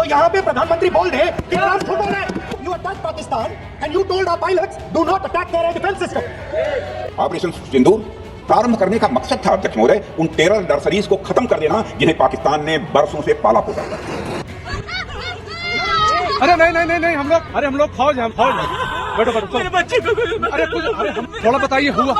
तो यहाँ पे प्रधानमंत्री बोल दे कि आप झूठ बोल रहे हैं। You attacked Pakistan and you told our pilots do not attack their air defense system. Operation Sindoor प्रारंभ करने का मकसद था अध्यक्ष महोदय उन टेरर नर्सरीज को खत्म कर देना जिन्हें पाकिस्तान ने बरसों से पाला पोसा था। अरे नहीं हम लोग फौज हैं, बैठो मेरे बच्चे को अरे हम थोड़ा बताइए हुआ।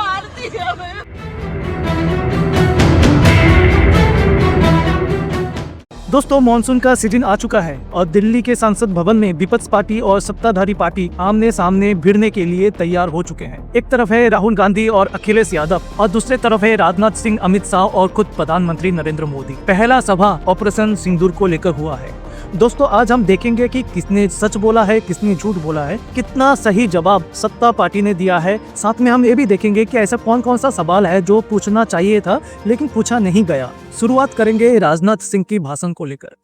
दोस्तों, मॉनसून का सीजन आ चुका है और दिल्ली के संसद भवन में विपक्ष पार्टी और सत्ताधारी पार्टी आमने सामने भिड़ने के लिए तैयार हो चुके हैं। एक तरफ है राहुल गांधी और अखिलेश यादव और दूसरे तरफ है राजनाथ सिंह, अमित शाह और खुद प्रधानमंत्री नरेंद्र मोदी। पहला सभा ऑपरेशन सिंदूर को लेकर हुआ है। दोस्तों, आज हम देखेंगे कि किसने सच बोला है, किसने झूठ बोला है, कितना सही जवाब सत्ता पार्टी ने दिया है। साथ में हम ये भी देखेंगे कि ऐसा कौन कौन सा सवाल है जो पूछना चाहिए था लेकिन पूछा नहीं गया। शुरुआत करेंगे राजनाथ सिंह की भाषण को लेकर।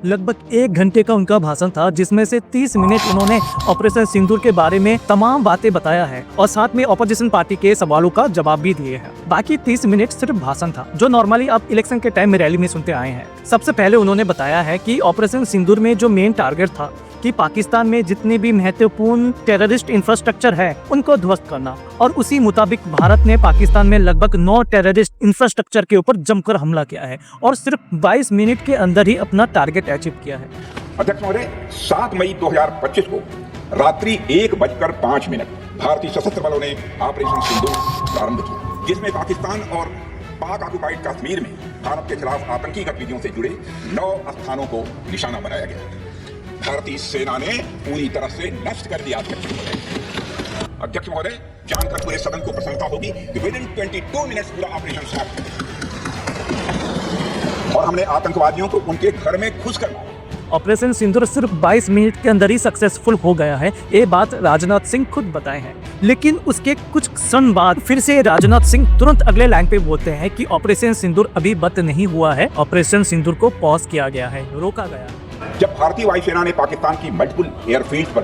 लगभग 1 घंटे का उनका भाषण था, जिसमें से 30 मिनट उन्होंने ऑपरेशन सिंदूर के बारे में तमाम बातें बताया है और साथ में ऑपोजिशन पार्टी के सवालों का जवाब भी दिए हैं। बाकी 30 मिनट सिर्फ भाषण था, जो नॉर्मली आप इलेक्शन के टाइम में रैली में सुनते आए हैं। सबसे पहले उन्होंने बताया है कि ऑपरेशन सिंदूर में जो मेन टारगेट था कि पाकिस्तान में जितने भी महत्वपूर्ण टेररिस्ट इंफ्रास्ट्रक्चर है उनको ध्वस्त करना, और उसी मुताबिक भारत ने पाकिस्तान में लगभग 9 टेररिस्ट इंफ्रास्ट्रक्चर के ऊपर जमकर हमला किया है और सिर्फ 22 मिनट के अंदर ही अपना टारगेट अचीव किया है। अध्यक्ष महोदय, 7 मई 2025 को रात्रि 1:05 भारतीय सशस्त्र बलों ने ऑपरेशन सिंदूर प्रारंभ किया, जिसमें पाकिस्तान और पाक ऑक्युपाइड कश्मीर में भारत के खिलाफ आतंकी गतिविधियों से जुड़े 9 स्थानों को निशाना बनाया गया। भारतीय सेना ने पूरी तरह से नष्ट कर दिया। अध्यक्ष महोदय, जानकर पूरे सदन को प्रसन्नता होगी कि विदिन 22 मिनट्स पूरा ऑपरेशन समाप्त और हमने आतंकवादियों को उनके घर में घुस कर ऑपरेशन सिंदूर सिर्फ 22 मिनट के अंदर ही सक्सेसफुल हो गया है। ये बात राजनाथ सिंह खुद बताए हैं। लेकिन उसके कुछ क्षण बाद फिर से राजनाथ सिंह तुरंत अगले लाइन पे बोलते हैं कि ऑपरेशन सिंदूर अभी बंद नहीं हुआ है, ऑपरेशन सिंदूर को पॉज किया गया है, रोका गया है। जब भारतीय वायुसेना ने पाकिस्तान की मल्टीपल एयरफील्ड पर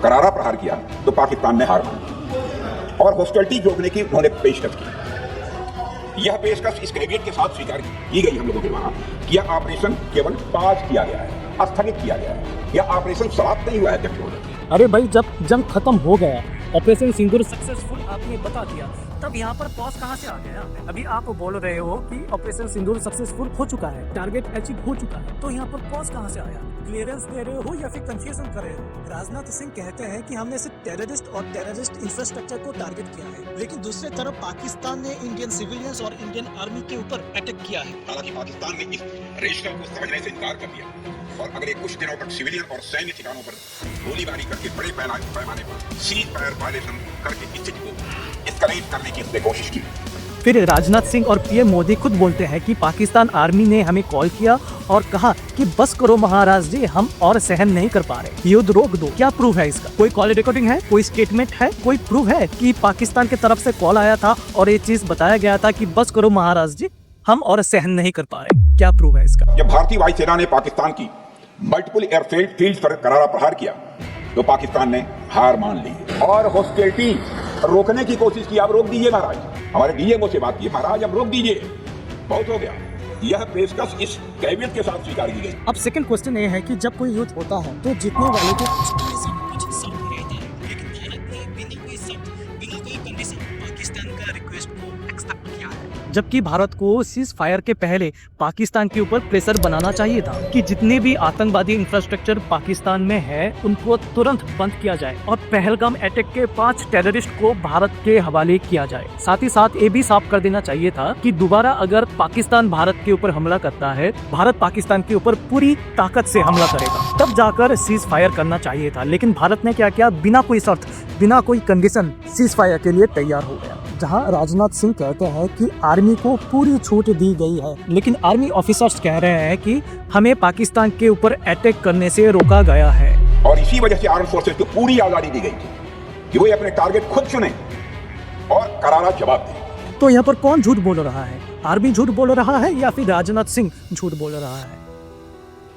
करारा प्रहार किया तो पाकिस्तान ने हार मानी और हॉस्टिलिटी रोकने की उन्होंने पेशकश की। यह पेशकश इस कैविएट के साथ स्वीकार की गई हम लोगों के वहां कि यह ऑपरेशन केवल पाज किया गया है, स्थगित किया गया है, यह ऑपरेशन समाप्त नहीं हुआ है। अध्यक्ष महोदय, अरे भाई, जब जंग खत्म हो गया, ऑपरेशन सिंदूर सक्सेसफुल आपने बता दिया, तब यहाँ पर पॉज कहाँ से आ गया? अभी आप बोल रहे हो कि ऑपरेशन सिंदूर सक्सेसफुल हो चुका है, टारगेट अचीव हो चुका है, तो यहाँ पर पॉज कहाँ से आया? क्लियरेंस दे रहे हो या फिर कंफ्यूजन कर रहे हो? राजनाथ सिंह कहते हैं कि हमने सिर्फ टेररिस्ट और टेररिस्ट इंफ्रास्ट्रक्चर को टारगेट किया है, लेकिन दूसरी तरफ पाकिस्तान ने इंडियन सिविलियंस और इंडियन आर्मी के ऊपर अटैक किया है। हालांकि पाकिस्तान ने इस रेशनल को समझने से इनकार कर दिया और अगले कुछ दिनों तक सिविलियन और सैन्य ठिकानों पर गोलीबारी करके बड़े पैमाने पर सीज फायर वायलेशन करके स्थिति को एस्केलेट करने की उसने कोशिश की। फिर राजनाथ सिंह और पीएम मोदी खुद बोलते हैं कि पाकिस्तान आर्मी ने हमें कॉल किया और कहा कि बस करो महाराज जी, हम और सहन नहीं कर पा रहे, युद्ध रोक दो। क्या प्रूफ है इसका? कोई कॉल रिकॉर्डिंग है, कोई स्टेटमेंट है, कोई प्रूफ है कि पाकिस्तान की तरफ से कॉल आया था और ये चीज बताया गया था कि बस करो महाराज जी, हम और सहन नहीं कर पा रहे? क्या प्रूफ है इसका? जब भारतीय वायुसेना ने पाकिस्तान की मल्टीपल एयरफील्ड पर करारा प्रहार किया तो पाकिस्तान ने हार मान ली और हॉस्टिलिटी रोकने की कोशिश की। आप रोक दीजिए महाराज, हमारे डीएमओ से बात की, महाराज अब रोक दीजिए, बहुत हो गया। यह पेशकश इस कैबिनेट के साथ स्वीकार की गई। अब सेकंड क्वेश्चन ये है कि जब कोई युद्ध होता है तो जीतने वाले को कुछ शर्त रहता है, लेकिन भारत ने बिना कोई शर्त, बिना कोई कंडीशन पाकिस्तान का रिक्वेस्ट को एक्सेप्ट किया है। जबकि भारत को सीज फायर के पहले पाकिस्तान के ऊपर प्रेशर बनाना चाहिए था कि जितने भी आतंकवादी इंफ्रास्ट्रक्चर पाकिस्तान में है उनको तुरंत बंद किया जाए और पहलगाम अटैक के 5 टेररिस्ट को भारत के हवाले किया जाए। साथ ही साथ ये भी साफ कर देना चाहिए था कि दोबारा अगर पाकिस्तान भारत के ऊपर हमला करता है, भारत पाकिस्तान के ऊपर पूरी ताकत से हमला करेगा, तब जाकर सीज फायर करना चाहिए था। लेकिन भारत ने क्या किया? बिना कोई शर्त, बिना कोई कंडीशन सीज फायर के लिए तैयार हो गया। जहां राजनाथ सिंह कहते हैं कि आर्मी को पूरी छूट दी गई है, लेकिन आर्मी ऑफिसर्स कह रहे हैं कि हमें पाकिस्तान के ऊपर अटैक करने से रोका गया है। और इसी वजह से आर्म फोर्सेस को पूरी आजादी दी गई थी कि वो अपने टारगेट खुद चुने और करारा जवाब दें। तो यहाँ पर कौन झूठ बोल रहा है? आर्मी झूठ बोल रहा है या फिर राजनाथ सिंह झूठ बोल रहा है?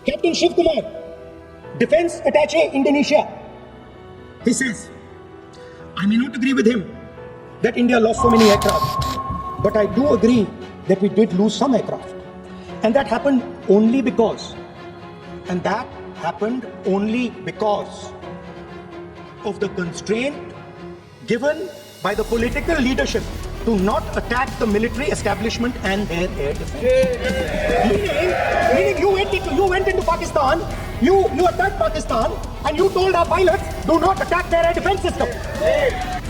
Captain Shiv Kumar, defence attache Indonesia, he says, I may not agree with him that India lost so many aircraft, but I do agree that we did lose some aircraft. And that happened only because of the constraint given by the political leadership to not attack the military establishment and their air defense. Meaning you went into Pakistan, you attacked Pakistan, and you told our pilots, do not attack their air defense system.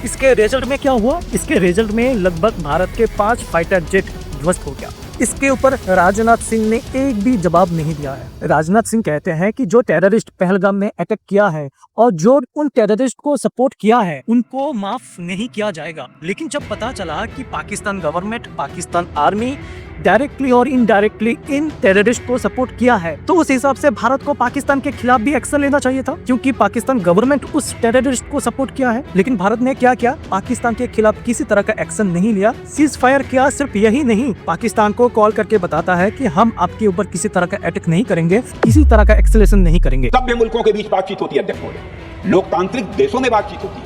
इसके result में क्या हुआ? इसके result में लगभग भारत के 5 fighter jet ध्वस्त हो गया। इसके ऊपर राजनाथ सिंह ने एक भी जवाब नहीं दिया है। राजनाथ सिंह कहते हैं कि जो टेररिस्ट पहलगाम में अटैक किया है और जो उन टेररिस्ट को सपोर्ट किया है उनको माफ नहीं किया जाएगा। लेकिन जब पता चला कि Pakistan government, Pakistan army directly और इनडायरेक्टली इन टेररिस्ट को सपोर्ट किया है, तो उस हिसाब से भारत को पाकिस्तान के खिलाफ भी एक्शन लेना चाहिए था, क्योंकि पाकिस्तान गवर्नमेंट उस टेररिस्ट को सपोर्ट किया है। लेकिन भारत ने क्या किया? पाकिस्तान के खिलाफ किसी तरह का एक्शन नहीं लिया, सीज फायर किया। सिर्फ यही नहीं, पाकिस्तान को कॉल करके बताता है कि हम आपके ऊपर किसी तरह का अटैक नहीं करेंगे, किसी तरह का एक्सेलेशन नहीं करेंगे। सभ्य मुल्कों के बीच बातचीत होती है अध्यक्ष महोदय, लोकतांत्रिक देशों में बातचीत होती है,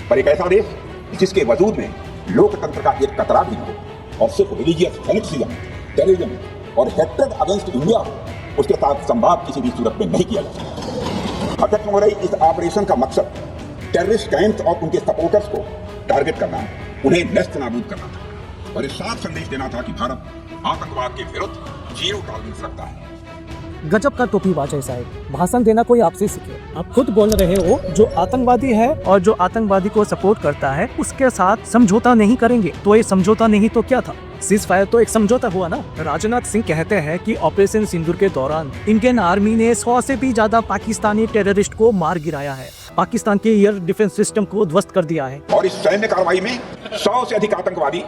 पर एक ऐसा देश जिसके वजूद में लोकतंत्र का एक कतरा भी हो और सिर्फ रिलीजियस फेनेटिसिज्म, टेररिज्म और हेट्रेड अगेंस्ट इंडिया हो, उसके साथ संवाद किसी भी सूरत में नहीं किया जा सकता। अध्यक्ष महोदय, इस ऑपरेशन का मकसद टेररिस्ट कैंप्स और उनके सपोर्टर्स को टारगेट करना, उन्हें नेस्त नाबूद करना था और इस साफ संदेश देना था कि भारत आतंकवाद के विरुद्ध जीरो टॉलरेंस रखता है। गजब का टोपीबाज है साहब, भाषण देना कोई आपसे सीखे। आप खुद बोल रहे हो जो आतंकवादी है और जो आतंकवादी को सपोर्ट करता है उसके साथ समझौता नहीं करेंगे। तो ये समझौता नहीं तो क्या था? सीज फायर तो एक समझौता हुआ ना। राजनाथ सिंह कहते हैं कि ऑपरेशन सिंदूर के दौरान इंडियन आर्मी ने 100 से भी ज्यादा पाकिस्तानी टेररिस्ट को मार गिराया है, पाकिस्तान के एयर डिफेंस सिस्टम को ध्वस्त कर दिया है। और इस सैन्य कार्रवाई में 100 से अधिक आतंकवादी,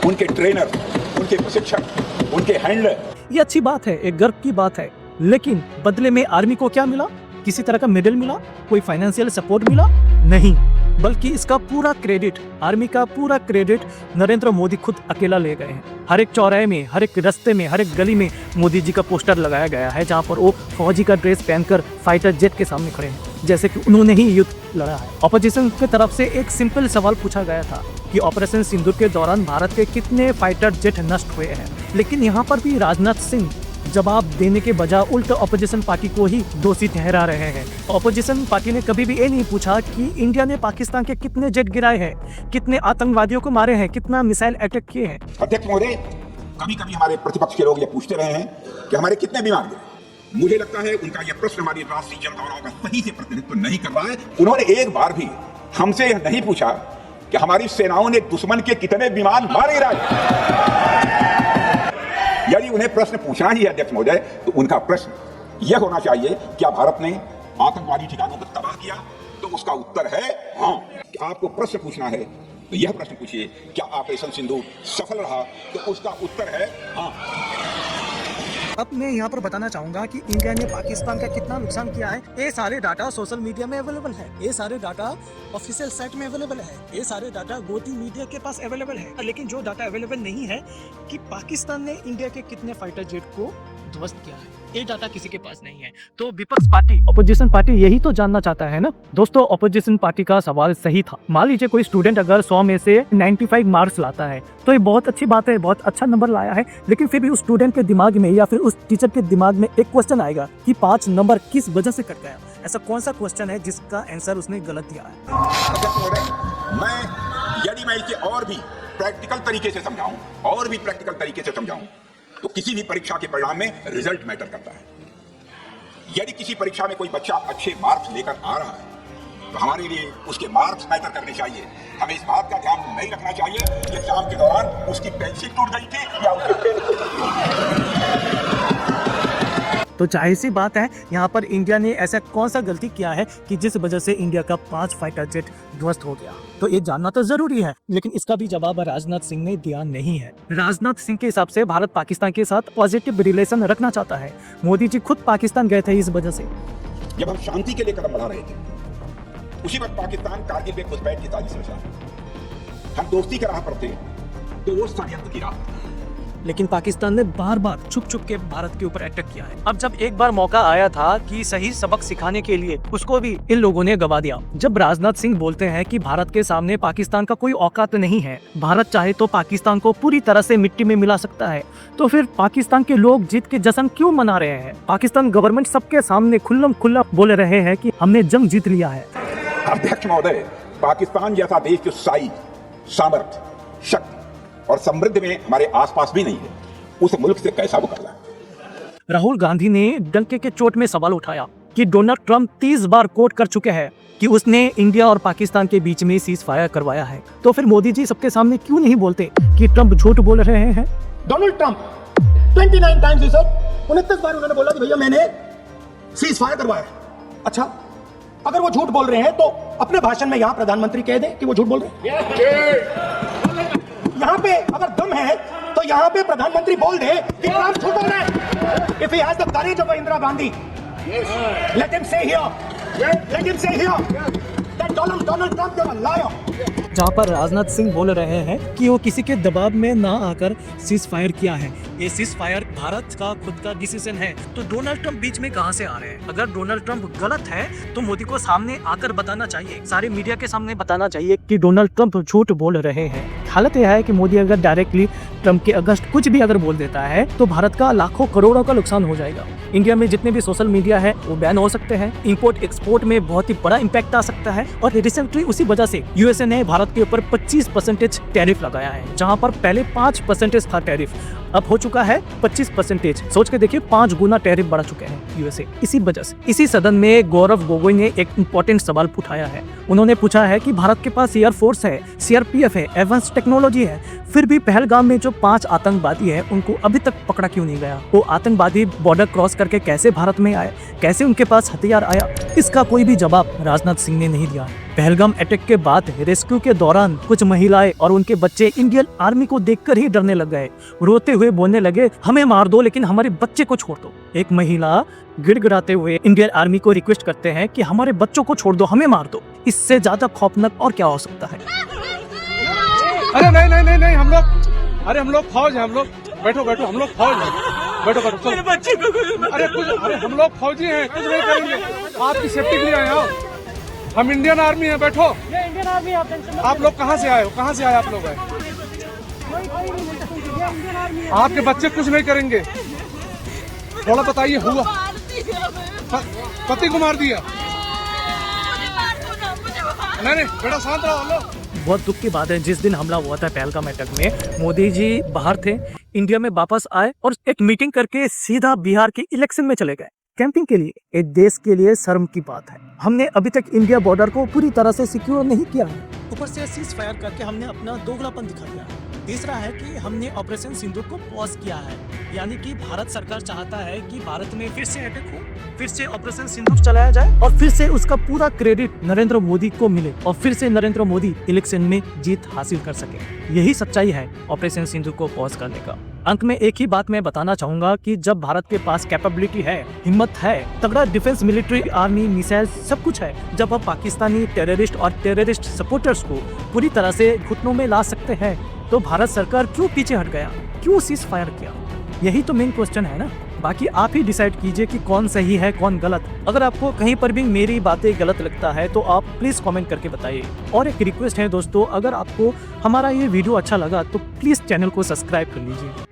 उनके ट्रेनर, उनके प्रशिक्षक, उनके हैंडलर। ये अच्छी बात है, एक गर्व की बात है, लेकिन बदले में आर्मी को क्या मिला? किसी तरह का मेडल मिला? कोई फाइनेंशियल सपोर्ट मिला? नहीं, बल्कि इसका पूरा क्रेडिट, आर्मी का पूरा क्रेडिट नरेंद्र मोदी खुद अकेला ले गए हैं। हर एक चौराहे में, हर एक रास्ते में, हर एक गली में मोदी जी का पोस्टर लगाया गया है, जहां पर वो फौजी का ड्रेस पहनकर फाइटर जेट के सामने खड़े हैं, जैसे कि उन्होंने ही युद्ध लड़ा है। ऑपोजिशन की तरफ से एक सिंपल सवाल पूछा गया था कि ऑपरेशन सिंदूर के दौरान भारत के कितने फाइटर जेट नष्ट हुए हैं, लेकिन यहाँ पर भी राजनाथ सिंह जवाब देने के बजाय उल्टा ऑपोजिशन पार्टी को ही दोषी ठहरा रहे हैं। ऑपोजिशन पार्टी ने कभी भी ये नहीं पूछा कि इंडिया ने पाकिस्तान के कितने जेट गिराए हैं, कितने आतंकवादियों को मारे हैं, कितना मिसाइल अटैक किए हैं। अध्यक्ष महोदय, कभी कभी हमारे प्रतिपक्ष के लोग ये पूछते रहे हैं कि हमारे कितने विमान गिरे। मुझे लगता है उनका यह प्रश्न हमारी राष्ट्रीय जनभावनाओं का सही से प्रतिनिधित्व नहीं कर रहा है। उन्होंने एक बार भी हमसे यह नहीं पूछा कि हमारी सेनाओं ने दुश्मन के कितने विमान मार गिराए। यदि उन्हें प्रश्न पूछना ही है अध्यक्ष महोदय, तो उनका प्रश्न यह होना चाहिए, क्या भारत ने आतंकवादी ठिकानों को तबाह किया? तो उसका उत्तर है हाँ। आपको प्रश्न पूछना है तो यह प्रश्न पूछिए, क्या ऑपरेशन सिंदूर सफल रहा? तो उसका उत्तर है हाँ। अब मैं यहाँ पर बताना चाहूंगा कि इंडिया ने पाकिस्तान का कितना नुकसान किया है। ये सारे डाटा सोशल मीडिया में अवेलेबल है, ये सारे डाटा ऑफिशियल साइट में अवेलेबल है, ये सारे डाटा गोती मीडिया के पास अवेलेबल है। लेकिन जो डाटा अवेलेबल नहीं है कि पाकिस्तान ने इंडिया के कितने फाइटर जेट को ध्वस्त किया है, ये डाटा किसी के पास नहीं है। तो विपक्ष पार्टी, ऑपोजिशन पार्टी यही तो जानना चाहता है ना। दोस्तों, ऑपोजिशन पार्टी का सवाल सही था। मान लीजिए कोई स्टूडेंट अगर 100 में से 95 मार्क्स लाता है तो ये बहुत अच्छी बात है, बहुत अच्छा नंबर लाया है, लेकिन फिर भी उस स्टूडेंट के दिमाग में या फिर उस टीचर के दिमाग में एक क्वेश्चन आएगा कि 5 नंबर किस वजह से कट गया। ऐसा कौन सा क्वेश्चन है जिसका आंसर उसने गलत दिया है? यदि मैं इसे और भी प्रैक्टिकल तरीके से समझाऊं तो किसी भी परीक्षा के परिणाम में रिजल्ट मैटर करता है। यदि किसी परीक्षा में कोई बच्चा अच्छे मार्क्स लेकर आ रहा है तो हमारे लिए उसके मार्क्स मैटर करने चाहिए। हमें इस बात का ध्यान नहीं रखना चाहिए कि एग्जाम के दौरान उसकी पेंसिल टूट गई थी या उसके पेन टूट गई। तो जाहिर सी बात है, यहाँ पर इंडिया ने ऐसा कौन सा गलती किया है कि जिस वजह से इंडिया का 5 फाइटर जेट ध्वस्त हो गया? तो ये जानना तो जरूरी है, लेकिन इसका भी जवाब राजनाथ सिंह ने दिया नहीं है। राजनाथ सिंह के हिसाब से भारत पाकिस्तान के साथ पॉजिटिव रिलेशन रखना चाहता है। मोदी जी खुद पाकिस्तान गए थे इस वजह से। जब हम शांति के लिए कदम बढ़ा रहे थे उसी वक्त पाकिस्तान कारगिल में घुसपैठ की साजिश रचा। हम दोस्ती के राह पर थे तो वो षड्यंत्र की राह। लेकिन पाकिस्तान ने बार बार छुप छुप के भारत के ऊपर अटैक किया है। अब जब एक बार मौका आया था कि सही सबक सिखाने के लिए, उसको भी इन लोगों ने गवा दिया। जब राजनाथ सिंह बोलते हैं कि भारत के सामने पाकिस्तान का कोई औकात नहीं है, भारत चाहे तो पाकिस्तान को पूरी तरह से मिट्टी में मिला सकता है, तो फिर पाकिस्तान के लोग जीत के जश्न क्यों मना रहे हैं? पाकिस्तान गवर्नमेंट सबके सामने खुल्लम खुल्ला बोल रहे हैं कि हमने जंग जीत लिया है। अध्यक्ष महोदय, पाकिस्तान जैसा देश जो साइज, सामर्थ्य, शक्ति और समृद्धि में हमारे आसपास भी नहीं है, उस मुल्क से कैसा मुकाबला? राहुल गांधी ने डंके के चोट में सवाल उठाया कि डोनाल्ड ट्रंप 30 बार कोट कर चुके हैं कि उसने इंडिया और पाकिस्तान के बीच में सीज फायर करवाया है, तो फिर मोदी जी सबके सामने क्यों नहीं बोलते कि ट्रंप झूठ बोल रहे हैं? डोनाल्ड ट्रंप 29 टाइम्स ही सर, 29 बार उन्होंने बोला कि भैया मैंने सीज फायर करवाया। अच्छा, अगर वो झूठ बोल रहे हैं तो अपने भाषण में यहाँ प्रधानमंत्री कह दें कि वो झूठ बोल रहे हैं। यहाँ पे अगर दम है तो यहाँ पे प्रधानमंत्री बोल दे कि ट्रंप झूठ बोल रहे हैं। If he has the courage of Indira Gandhi, let him say here that Donald Trump is a liar. जहाँ पर राजनाथ सिंह बोल रहे हैं कि वो किसी के दबाव में ना आकर सीज फायर किया है, ये सीज फायर भारत का खुद का डिसीजन है, तो डोनाल्ड ट्रंप बीच में कहाँ से आ रहे हैं? अगर डोनाल्ड ट्रंप गलत है तो मोदी को सामने आकर बताना चाहिए, सारे मीडिया के सामने बताना चाहिए कि डोनाल्ड ट्रंप झूठ बोल रहे हैं। हालत यह है कि मोदी अगर डायरेक्टली ट्रंप के अगेंस्ट कुछ भी अगर बोल देता है तो भारत का लाखों करोड़ों का नुकसान हो जाएगा। इंडिया में जितने भी सोशल मीडिया है वो बैन हो सकते हैं, इंपोर्ट एक्सपोर्ट में बहुत ही बड़ा इम्पैक्ट आ सकता है, और रिसेंटली उसी वजह से यूएसए ने भारत के ऊपर 25% टैरिफ लगाया है, जहां पर पहले 5% था टैरिफ, अब हो चुका है 25%। सोच के देखिए 5 गुना टैरिफ बढ़ा चुके हैं यूएसए। इसी वजह से इसी सदन में गौरव गोगोई ने एक इम्पोर्टेंट सवाल उठाया है। उन्होंने पूछा है कि भारत के पास एयरफोर्स है, सीआरपीएफ है, एडवांस टेक्नोलॉजी है, फिर भी पहलगाम में जो 5 आतंकवादी है उनको अभी तक पकड़ा क्यों नहीं गया? वो आतंकवादी बॉर्डर क्रॉस करके कैसे भारत में आए, कैसे उनके पास हथियार आया? इसका कोई भी जवाब राजनाथ सिंह ने नहीं दिया। पहलगाम अटैक के बाद रेस्क्यू के दौरान कुछ महिलाएं और उनके बच्चे इंडियन आर्मी को देखकर ही डरने लग गए, रोते हुए बोलने लगे हमें मार दो लेकिन हमारे बच्चे को छोड़ दो। एक महिला गिड़गिड़ाते हुए इंडियन आर्मी को रिक्वेस्ट करते हैं कि हमारे बच्चों को छोड़ दो, हमें मार दो। इससे ज्यादा खौफनाक और क्या हो सकता है? अरे नहीं, हम लोग फौज है, हम लोग बैठो, हम लोग फौज है, बैठो चलो। अरे हम लोग फौजी हैं, कुछ नहीं करेंगे, आपकी सेफ्टी के लिए आए हो। हम इंडियन आर्मी है, बैठो। इंडियन आर्मी आप लोग कहाँ से आए हो? कहाँ से आए आप लोग? आपके बच्चे कुछ नहीं करेंगे, थोड़ा बताइए। हुआ पति को मार दिया? नहीं बेटा शांत रहो। बहुत दुख की बात है, जिस दिन हमला हुआ था पहलगाम अटैक में, मोदी जी बाहर थे, इंडिया में वापस आए और एक मीटिंग करके सीधा बिहार के इलेक्शन में चले गए कैंपिंग के लिए। एक देश के लिए शर्म की बात है। हमने अभी तक इंडिया बॉर्डर को पूरी तरह से सिक्योर नहीं किया है, ऊपर से सीज फायर करके हमने अपना दोगलापन दिखा दिया है। तीसरा है कि हमने ऑपरेशन सिंदूर को पॉज किया है, यानी कि भारत सरकार चाहता है कि भारत में फिर से अटैक हो, फिर से ऑपरेशन सिंदूर चलाया जाए और फिर से उसका पूरा क्रेडिट नरेंद्र मोदी को मिले और फिर से नरेंद्र मोदी इलेक्शन में जीत हासिल कर सके। यही सच्चाई है ऑपरेशन सिंदूर को पॉज करने का। अंत में एक ही बात मैं बताना चाहूंगा कि जब भारत के पास कैपेबिलिटी है, हिम्मत है, तगड़ा डिफेंस, मिलिट्री, आर्मी, मिसाइल सब कुछ है, जब हम पाकिस्तानी टेररिस्ट और टेररिस्ट सपोर्टर्स को पूरी तरह से घुटनों में ला सकते हैं, तो भारत सरकार क्यों पीछे हट गया, क्यों सीज फायर किया? यही तो मेन क्वेश्चन है ना। बाकी आप ही डिसाइड कीजिए कि कौन सही है कौन गलत। अगर आपको कहीं पर भी मेरी बातें गलत लगता है तो आप प्लीज कमेंट करके बताइए। और एक रिक्वेस्ट है दोस्तों, अगर आपको हमारा ये वीडियो अच्छा लगा तो प्लीज चैनल को सब्सक्राइब कर लीजिए।